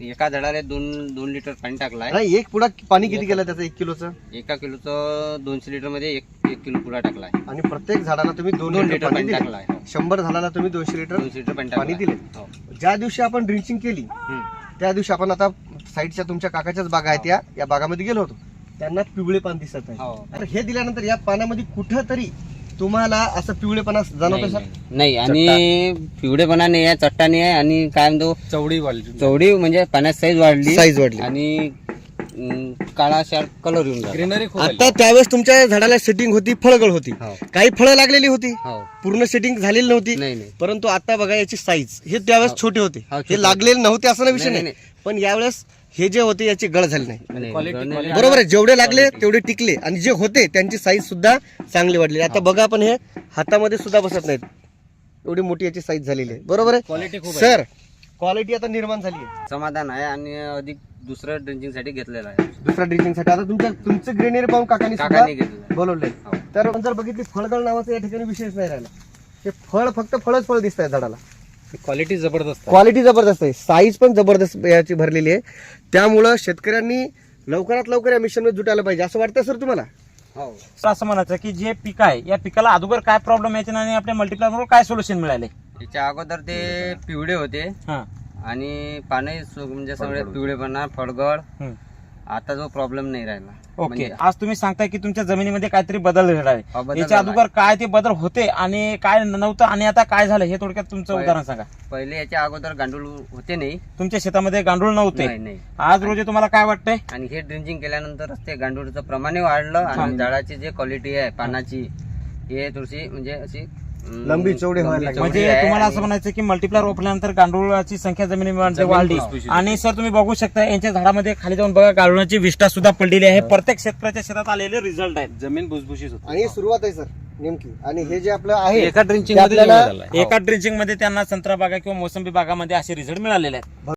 एका झाडाला दोन लिटर पाणी टाकलाय. नाही, एक पुडा पाणी किती गेलं त्याचं 1 किलोचं? 1 किलोचं 200 लिटर मध्ये 1 किलो पुडा टाकलाय. आणि प्रत्येक झाडाला तुम्ही 2 लिटर पाणी टाकलाय. 100 झाडाला तुम्ही 200 लिटर पाणी दिले. ज्या दिवशी आपण ड्रिंचिंग केली त्या दिवशी आपण आता साईडच्या तुमच्या काकाच्याच बागा आहेत या बागामध्ये गेलो होतो, त्यांना पिवळे पान दिसत आहे. तर हे दिल्यानंतर या पानामध्ये कुठंतरी तुम्हाला असं पिवळेपणा जाणवतो सर? नाही, आणि पिवळेपणा नाही आहे, चट्टा नाही आहे, आणि काय म्हणतो चवडी म्हणजे पाण्यात साईज वाढली आणि काळा शार्प कलर येऊन ग्रीनरी. आता त्यावेळेस तुमच्या झाडाला सेटिंग होती, फळगळ होती, काही फळं लागलेली होती, पूर्ण सेटिंग झालेली नव्हती. परंतु आता बघा याची साईज, हे त्यावेळेस छोटे होते, हे लागलेले नव्हते असं विषय नाही. पण यावेळेस हे जे होते याची गळ झाली नाही. बरोबर आहे, जेवढे लागले तेवढे टिकले, आणि जे होते त्यांची साईज सुद्धा चांगली वाढली. आता बघा आपण हे हातामध्ये सुद्धा बसत नाहीत, एवढी मोठी याची साईज झालेली आहे. बरोबर आहे सर, क्वालिटी आता निर्माण झाली आहे. समाधान आहे, आणि अधिक दुसरं ड्रिंचिंग साठी घेतलेलं आहे. दुसऱ्या ड्रिंचिंग साठी आता तुमचं ग्रेनरी पाहून काकांनी घेतलं बोलवलंय. तर जर बघितली फळगळ नावाचं या ठिकाणी विशेष नाही राहिला, हे फळ फक्त फळ दिसत आहे झाडाला. क्वालिटी जबरदस्त आहे, साईज पण जबरदस्त याची भरलेली आहे. त्यामुळं शेतकऱ्यांनी लवकरात लवकर या मिशन मध्ये जुटायला पाहिजे असं वाटतं सर तुम्हाला? असं म्हणायचं की जे पीक आहे या पिकाला अगोदर काय प्रॉब्लेम यायचे आणि आपल्या मल्टीप्लायरवर काय सोल्युशन मिळाले? याच्या अगोदर ते पिवळे होते आणि पाने म्हणजे सगळे पिवळेपणा, फळगळ. आता जो प्रॉब्लेम नाही राहिला. ओके, आज तुम्ही सांगताय की तुमच्या जमिनीमध्ये काहीतरी बदल घडलाय. याच्या अगोदर काय ते बदल होते आणि काय नव्हतं आणि आता काय झालं हे थोडक्यात तुमचं उदाहरण सांगा. पहिले याच्या अगोदर गांडूळ होते नाही, तुमच्या शेतामध्ये गांडूळ नव्हते. आज रोजी तुम्हाला काय वाटतंय? आणि हे ड्रिंचिंग केल्यानंतरच ते गांडूळचं प्रमाण वाढलं, आणि झाडाची जे क्वालिटी आहे पानाची हे थोडीशी म्हणजे अशी लंबी चौडी व्हायला लागली. म्हणजे तुम्हाला असं म्हणायचं की मल्टीप्लायर वापरल्यानंतर गांडुळाची संख्या जमिनीमध्ये वाढली. आणि सर तुम्ही बघू शकता यांच्या झाडामध्ये खाली जाऊन बघा गांडुळाची विष्ठा सुद्धा पडलेली आहे. प्रत्येक शेतकऱ्याच्या शेतात आलेले रिझल्ट आहेत. जमीन भुसभुशीत होती आणि सुरुवात आहे सर नेमकी. आणि हे जे आपलं आहे एका ड्रिंचिंग मध्ये त्यांना संत्रा बागा किंवा मोसंबी बागामध्ये असे रिझल्ट मिळालेले आहेत.